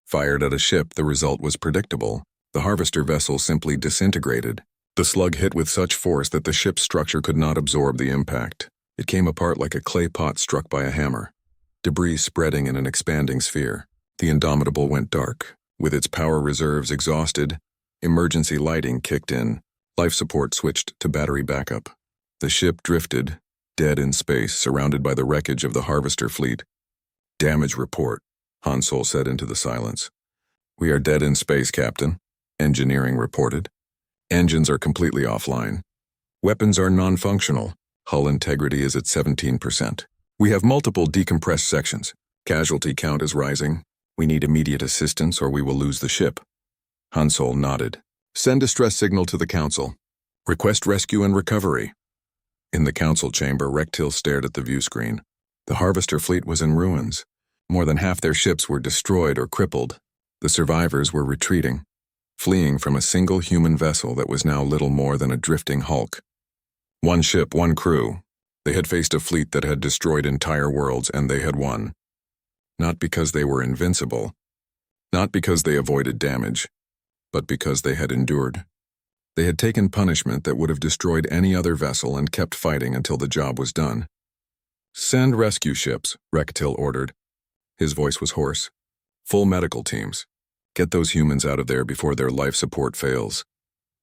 Fired at a ship, the result was predictable. The harvester vessel simply disintegrated. The slug hit with such force that the ship's structure could not absorb the impact. It came apart like a clay pot struck by a hammer, debris spreading in an expanding sphere. The Indomitable went dark. With its power reserves exhausted, emergency lighting kicked in. Life support switched to battery backup. The ship drifted, dead in space, surrounded by the wreckage of the harvester fleet. "Damage report," Hansol said into the silence. "We are dead in space, Captain," engineering reported. "Engines are completely offline. Weapons are non-functional. Hull integrity is at 17%. We have multiple decompressed sections. Casualty count is rising. We need immediate assistance or we will lose the ship." Hansol nodded. "Send distress signal to the Council. Request rescue and recovery." In the Council chamber, Rectil stared at the view screen. The harvester fleet was in ruins. More than half their ships were destroyed or crippled. The survivors were retreating, fleeing from a single human vessel that was now little more than a drifting hulk. One ship, one crew. They had faced a fleet that had destroyed entire worlds, and they had won. Not because they were invincible, not because they avoided damage, but because they had endured. They had taken punishment that would have destroyed any other vessel and kept fighting until the job was done. "Send rescue ships," Rectil ordered. His voice was hoarse. "Full medical teams. Get those humans out of there before their life support fails."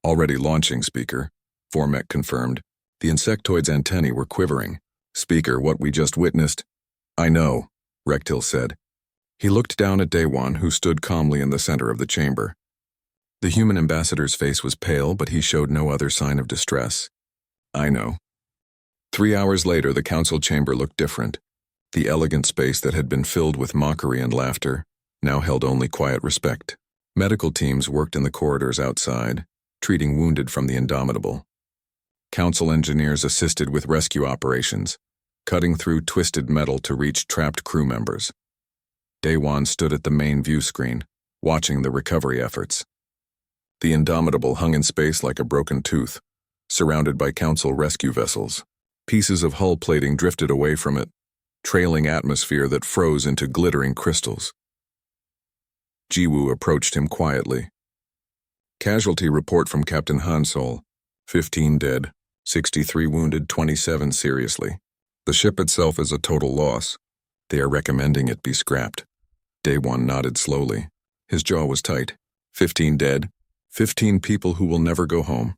"Already launching, Speaker," Vormek confirmed. The insectoid's antennae were quivering. "Speaker, what we just witnessed—" "I know," Rectil said. He looked down at Daewon, who stood calmly in the center of the chamber. The human ambassador's face was pale, but he showed no other sign of distress. "I know." 3 hours later, the council chamber looked different. The elegant space that had been filled with mockery and laughter now held only quiet respect. Medical teams worked in the corridors outside, treating wounded from the Indomitable. Council engineers assisted with rescue operations, cutting through twisted metal to reach trapped crew members. Daewon stood at the main view screen, watching the recovery efforts. The Indomitable hung in space like a broken tooth, surrounded by Council rescue vessels. Pieces of hull plating drifted away from it, trailing atmosphere that froze into glittering crystals. Jiwoo approached him quietly. "Casualty report from Captain Hansol. 15 dead, 63 wounded, 27 seriously. The ship itself is a total loss. They are recommending it be scrapped." Daewon nodded slowly. His jaw was tight. 15 dead, 15 people who will never go home.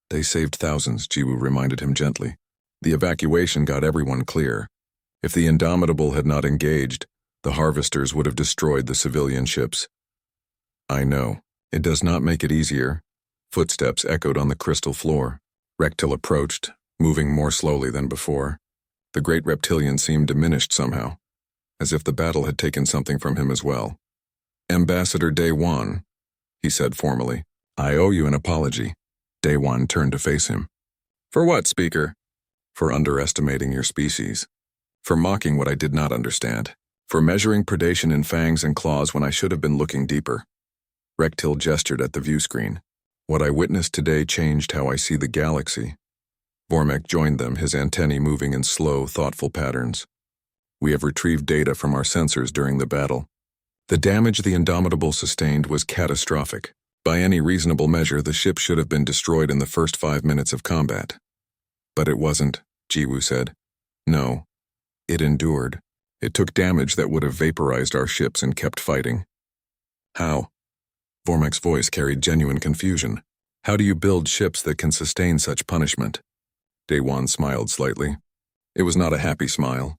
"They saved thousands," Jiwoo reminded him gently. "The evacuation got everyone clear. If the Indomitable had not engaged, the harvesters would have destroyed the civilian ships." "I know. It does not make it easier." Footsteps echoed on the crystal floor. Rectil approached, moving more slowly than before. The great reptilian seemed diminished somehow, as if the battle had taken something from him as well. "Ambassador Daewon," he said formally, "I owe you an apology." Daewon turned to face him. "For what, Speaker?" "For underestimating your species. For mocking what I did not understand. For measuring predation in fangs and claws when I should have been looking deeper." Rectil gestured at the view screen. "What I witnessed today changed how I see the galaxy." Vormek joined them, his antennae moving in slow, thoughtful patterns. We have retrieved data from our sensors during the battle. The damage the Indomitable sustained was catastrophic. By any reasonable measure, the ship should have been destroyed in the first 5 minutes of combat. But it wasn't, Jiwoo said. No. It endured. It took damage that would have vaporized our ships and kept fighting. How? Vormek's voice carried genuine confusion. How do you build ships that can sustain such punishment? Daewon smiled slightly. It was not a happy smile.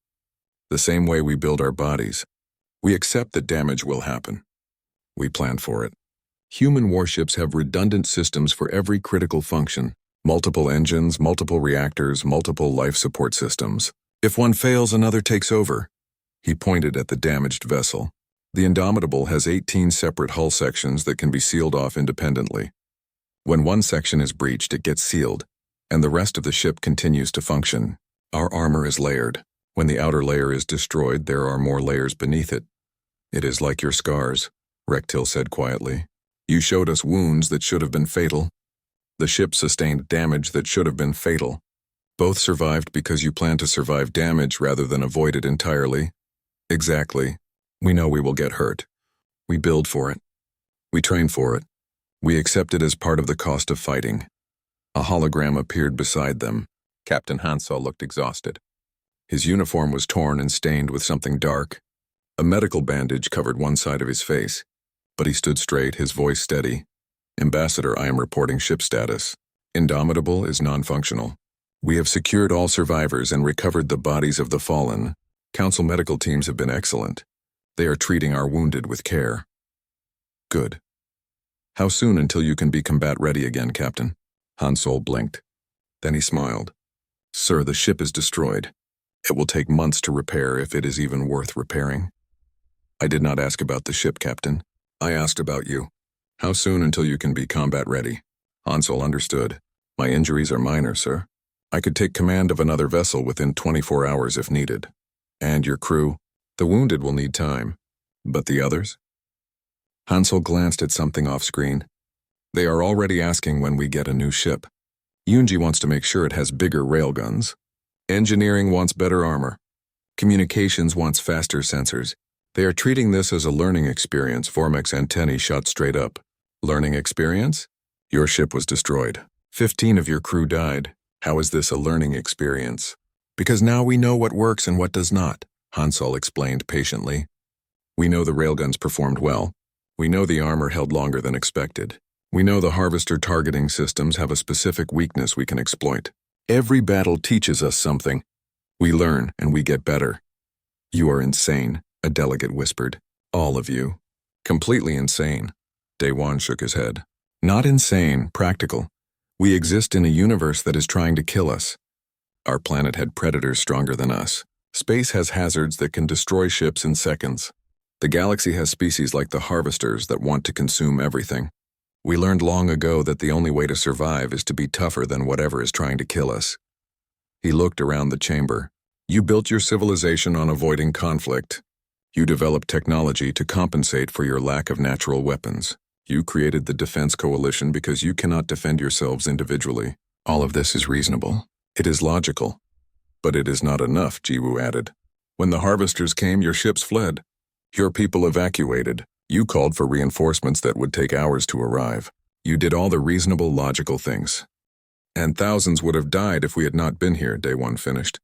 The same way we build our bodies. We accept that damage will happen. We plan for it. Human warships have redundant systems for every critical function. Multiple engines, multiple reactors, multiple life support systems. If one fails, another takes over. He pointed at the damaged vessel. The Indomitable has 18 separate hull sections that can be sealed off independently. When one section is breached, it gets sealed, and the rest of the ship continues to function. Our armor is layered. When the outer layer is destroyed, there are more layers beneath it. It is like your scars, Rektil said quietly. You showed us wounds that should have been fatal. The ship sustained damage that should have been fatal. Both survived because you plan to survive damage rather than avoid it entirely. Exactly. We know we will get hurt. We build for it. We train for it. We accept it as part of the cost of fighting. A hologram appeared beside them. Captain Hansel looked exhausted. His uniform was torn and stained with something dark. A medical bandage covered one side of his face, but he stood straight, his voice steady. Ambassador, I am reporting ship status. Indomitable is non-functional. We have secured all survivors and recovered the bodies of the fallen. Council medical teams have been excellent. They are treating our wounded with care. Good. How soon until you can be combat-ready again, Captain? Hansol blinked. Then he smiled. Sir, the ship is destroyed. It will take months to repair if it is even worth repairing. I did not ask about the ship, Captain. I asked about you. How soon until you can be combat-ready? Hansol understood. My injuries are minor, sir. I could take command of another vessel within 24 hours if needed. And your crew? The wounded will need time. But the others? Hansol glanced at something off-screen. They are already asking when we get a new ship. Yunji wants to make sure it has bigger railguns. Engineering wants better armor. Communications wants faster sensors. They are treating this as a learning experience. Vormek's antennae shot straight up. Learning experience? Your ship was destroyed. 15 of your crew died. How is this a learning experience? Because now we know what works and what does not, Hansol explained patiently. We know the railguns performed well. We know the armor held longer than expected. We know the harvester targeting systems have a specific weakness we can exploit. Every battle teaches us something. We learn and we get better. You are insane, a delegate whispered. All of you. Completely insane. Daewon shook his head. Not insane, practical. We exist in a universe that is trying to kill us. Our planet had predators stronger than us. Space has hazards that can destroy ships in seconds. The galaxy has species like the harvesters that want to consume everything. We learned long ago that the only way to survive is to be tougher than whatever is trying to kill us. He looked around the chamber. You built your civilization on avoiding conflict. You developed technology to compensate for your lack of natural weapons. You created the Defense Coalition because you cannot defend yourselves individually. All of this is reasonable. It is logical. But it is not enough, Jiwoo added. When the harvesters came, your ships fled. Your people evacuated. You called for reinforcements that would take hours to arrive. You did all the reasonable, logical things. And thousands would have died if we had not been here, Daewon finished.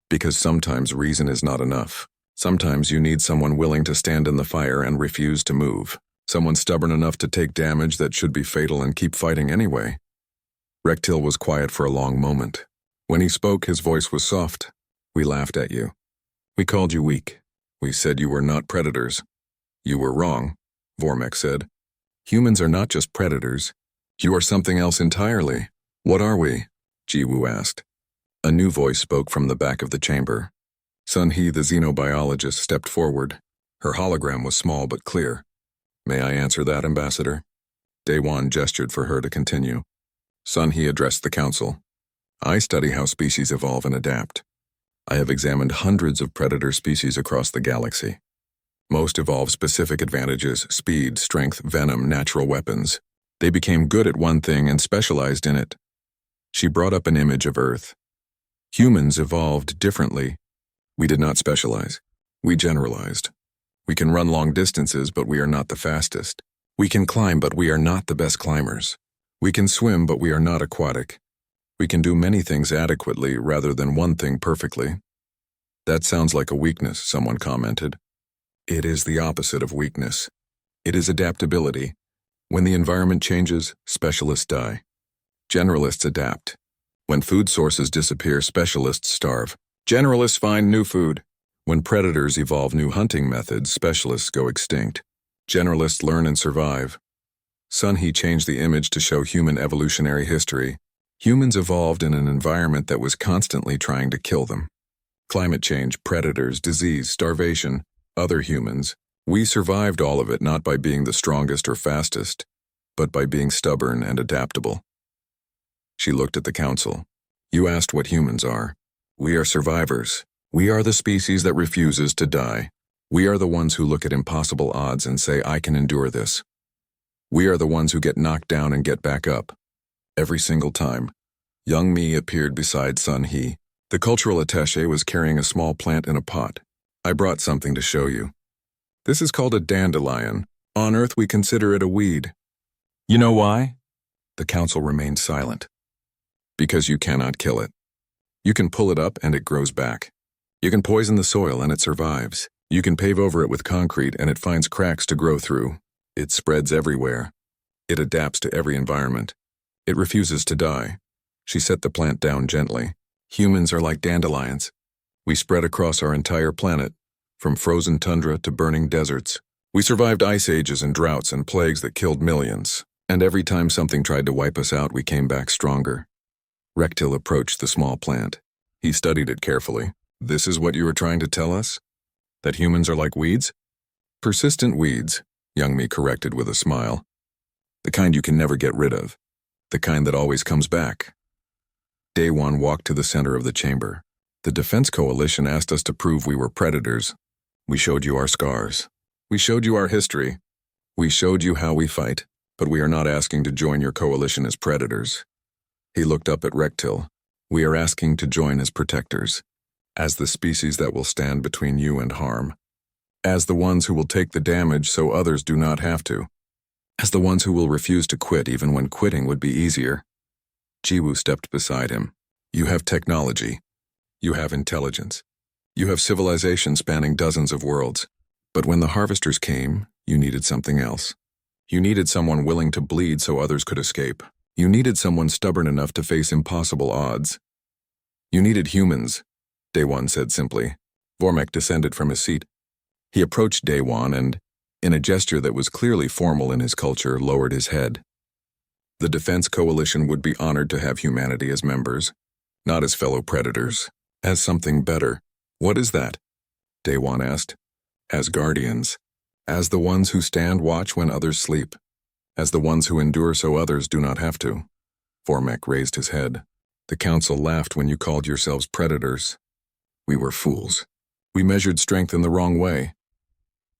Because sometimes reason is not enough. Sometimes you need someone willing to stand in the fire and refuse to move. Someone stubborn enough to take damage that should be fatal and keep fighting anyway. Rektil was quiet for a long moment. When he spoke, his voice was soft. We laughed at you. We called you weak. We said you were not predators. You were wrong, Vormek said. Humans are not just predators. You are something else entirely. What are we? Jiwoo asked. A new voice spoke from the back of the chamber. Sun-hee, the xenobiologist, stepped forward. Her hologram was small but clear. May I answer that, Ambassador? Daewon gestured for her to continue. Sun-hee addressed the council. I study how species evolve and adapt. I have examined hundreds of predator species across the galaxy. Most evolve specific advantages: speed, strength, venom, natural weapons. They became good at one thing and specialized in it. She brought up an image of Earth. Humans evolved differently. We did not specialize. We generalized. We can run long distances, but we are not the fastest. We can climb, but we are not the best climbers. We can swim, but we are not aquatic. We can do many things adequately rather than one thing perfectly. That sounds like a weakness, someone commented. It is the opposite of weakness. It is adaptability. When the environment changes, specialists die. Generalists adapt. When food sources disappear, specialists starve. Generalists find new food. When predators evolve new hunting methods, specialists go extinct. Generalists learn and survive. Sun He changed the image to show human evolutionary history. Humans evolved in an environment that was constantly trying to kill them. Climate change, predators, disease, starvation, other humans. We survived all of it not by being the strongest or fastest, but by being stubborn and adaptable. She looked at the council. You asked what humans are. We are survivors. We are the species that refuses to die. We are the ones who look at impossible odds and say, I can endure this. We are the ones who get knocked down and get back up. Every single time. Young Mi appeared beside Sun He. The cultural attaché was carrying a small plant in a pot. I brought something to show you. This is called a dandelion. On Earth, we consider it a weed. You know why? The council remained silent. Because you cannot kill it. You can pull it up and it grows back. You can poison the soil and it survives. You can pave over it with concrete and it finds cracks to grow through. It spreads everywhere. It adapts to every environment. It refuses to die. She set the plant down gently. Humans are like dandelions. We spread across our entire planet, from frozen tundra to burning deserts. We survived ice ages and droughts and plagues that killed millions. And every time something tried to wipe us out, we came back stronger. Reptile approached the small plant. He studied it carefully. This is what you were trying to tell us? That humans are like weeds? Persistent weeds, Young Mi corrected with a smile. The kind you can never get rid of. The kind that always comes back. Daewon walked to the center of the chamber. The Defense Coalition asked us to prove we were predators. We showed you our scars. We showed you our history. We showed you how we fight, but we are not asking to join your coalition as predators. He looked up at Reptile. We are asking to join as protectors, as the species that will stand between you and harm, as the ones who will take the damage so others do not have to, as the ones who will refuse to quit even when quitting would be easier. Jiwoo stepped beside him. You have technology. You have intelligence. You have civilization spanning dozens of worlds. But when the harvesters came, you needed something else. You needed someone willing to bleed so others could escape. You needed someone stubborn enough to face impossible odds. You needed humans, Daewon said simply. Vormek descended from his seat. He approached Daewon and, in a gesture that was clearly formal in his culture, lowered his head. The Defense Coalition would be honored to have humanity as members, not as fellow predators, as something better. What is that? Daewon asked. As guardians, as the ones who stand watch when others sleep, as the ones who endure so others do not have to. Vormek raised his head. The council laughed when you called yourselves predators. We were fools. We measured strength in the wrong way.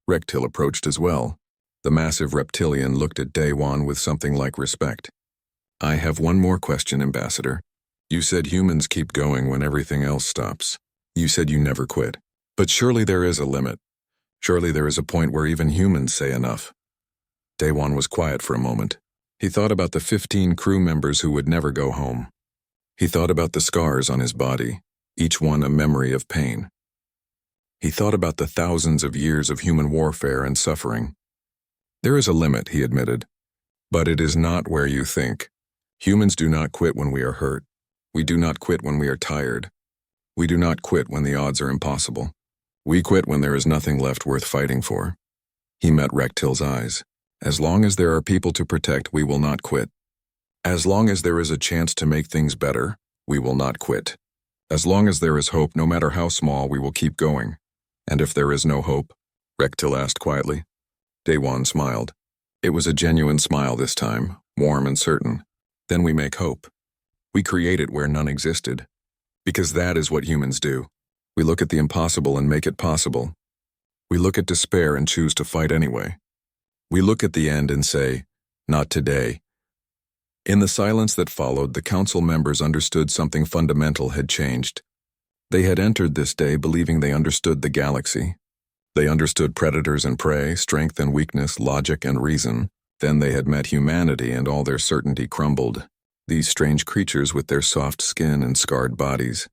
Reptile approached as well. The massive reptilian looked at Daewon with something like respect. I have one more question, Ambassador. You said humans keep going when everything else stops. You said you never quit. But surely there is a limit. Surely there is a point where even humans say enough. Daewon was quiet for a moment. He thought about the 15 crew members who would never go home. He thought about the scars on his body, each one a memory of pain. He thought about the thousands of years of human warfare and suffering. There is a limit, he admitted, but it is not where you think. Humans do not quit when we are hurt. We do not quit when we are tired. We do not quit when the odds are impossible. We quit when there is nothing left worth fighting for. He met Reptile's eyes. As long as there are people to protect, we will not quit. As long as there is a chance to make things better, we will not quit. As long as there is hope, no matter how small, we will keep going. And if there is no hope? Reptile asked quietly. Daewon smiled. It was a genuine smile this time, warm and certain. Then we make hope. We create it where none existed. Because that is what humans do. We look at the impossible and make it possible. We look at despair and choose to fight anyway. We look at the end and say, not today. In the silence that followed, the council members understood something fundamental had changed. They had entered this day believing they understood the galaxy. They understood predators and prey, strength and weakness, logic and reason. Then they had met humanity and all their certainty crumbled. These strange creatures with their soft skin and scarred bodies,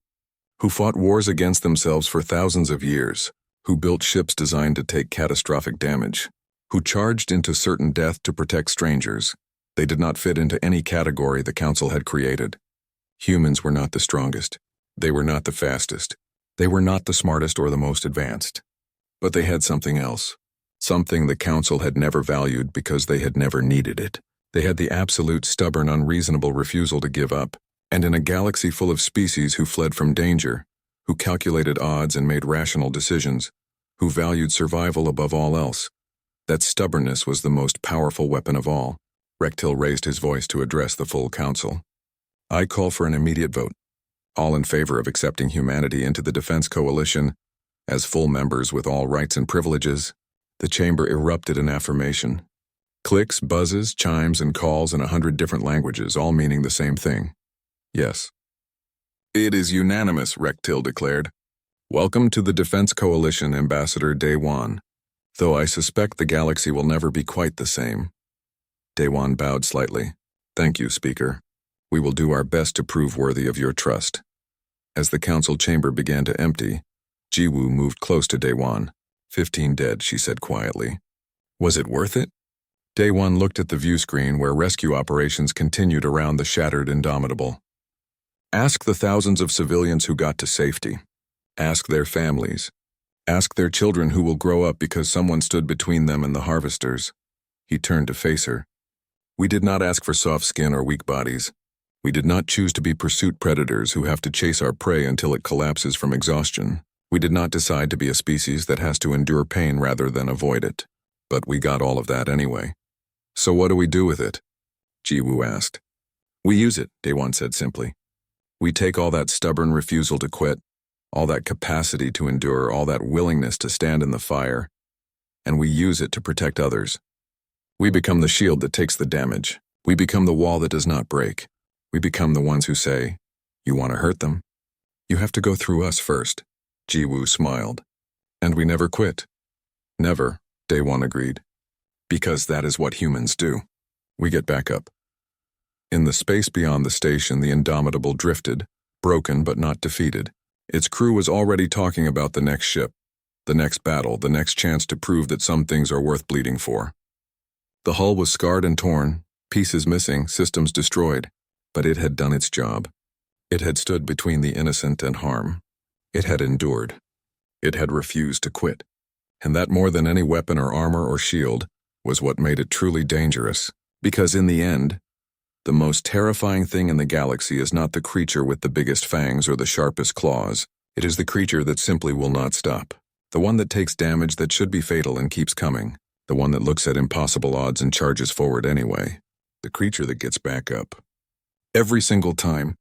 who fought wars against themselves for thousands of years, who built ships designed to take catastrophic damage, who charged into certain death to protect strangers. They did not fit into any category the Council had created. Humans were not the strongest. They were not the fastest. They were not the smartest or the most advanced. But they had something else. Something the Council had never valued because they had never needed it. They had the absolute, stubborn, unreasonable refusal to give up. And in a galaxy full of species who fled from danger, who calculated odds and made rational decisions, who valued survival above all else, that stubbornness was the most powerful weapon of all. Rectil raised his voice to address the full Council. I call for an immediate vote. All in favor of accepting humanity into the Defense Coalition as full members with all rights and privileges. The chamber erupted in affirmation. Clicks, buzzes, chimes, and calls in 100 different languages, all meaning the same thing. Yes. It is unanimous, Rectil declared. Welcome to the Defense Coalition, Ambassador Dewan. Though I suspect the galaxy will never be quite the same. Dewan bowed slightly. Thank you, Speaker. We will do our best to prove worthy of your trust. As the council chamber began to empty, Jiwoo moved close to Dewan. 15 dead, she said quietly. Was it worth it? Daewon looked at the view screen where rescue operations continued around the shattered Indomitable. Ask the thousands of civilians who got to safety. Ask their families. Ask their children who will grow up because someone stood between them and the harvesters. He turned to face her. We did not ask for soft skin or weak bodies. We did not choose to be pursuit predators who have to chase our prey until it collapses from exhaustion. We did not decide to be a species that has to endure pain rather than avoid it. But we got all of that anyway. So what do we do with it? Jiwoo asked. We use it, Daewon said simply. We take all that stubborn refusal to quit, all that capacity to endure, all that willingness to stand in the fire, and we use it to protect others. We become the shield that takes the damage. We become the wall that does not break. We become the ones who say, you want to hurt them? You have to go through us first. Jiwoo smiled. And we never quit. Never, Daewon agreed. Because that is what humans do. We get back up. In the space beyond the station, the Indomitable drifted, broken but not defeated. Its crew was already talking about the next ship, the next battle, the next chance to prove that some things are worth bleeding for. The hull was scarred and torn, pieces missing, systems destroyed, but it had done its job. It had stood between the innocent and harm. It had endured. It had refused to quit. And that, more than any weapon or armor or shield, was what made it truly dangerous. Because in the end, the most terrifying thing in the galaxy is not the creature with the biggest fangs or the sharpest claws. It is the creature that simply will not stop. The one that takes damage that should be fatal and keeps coming. The one that looks at impossible odds and charges forward anyway. The creature that gets back up. Every single time,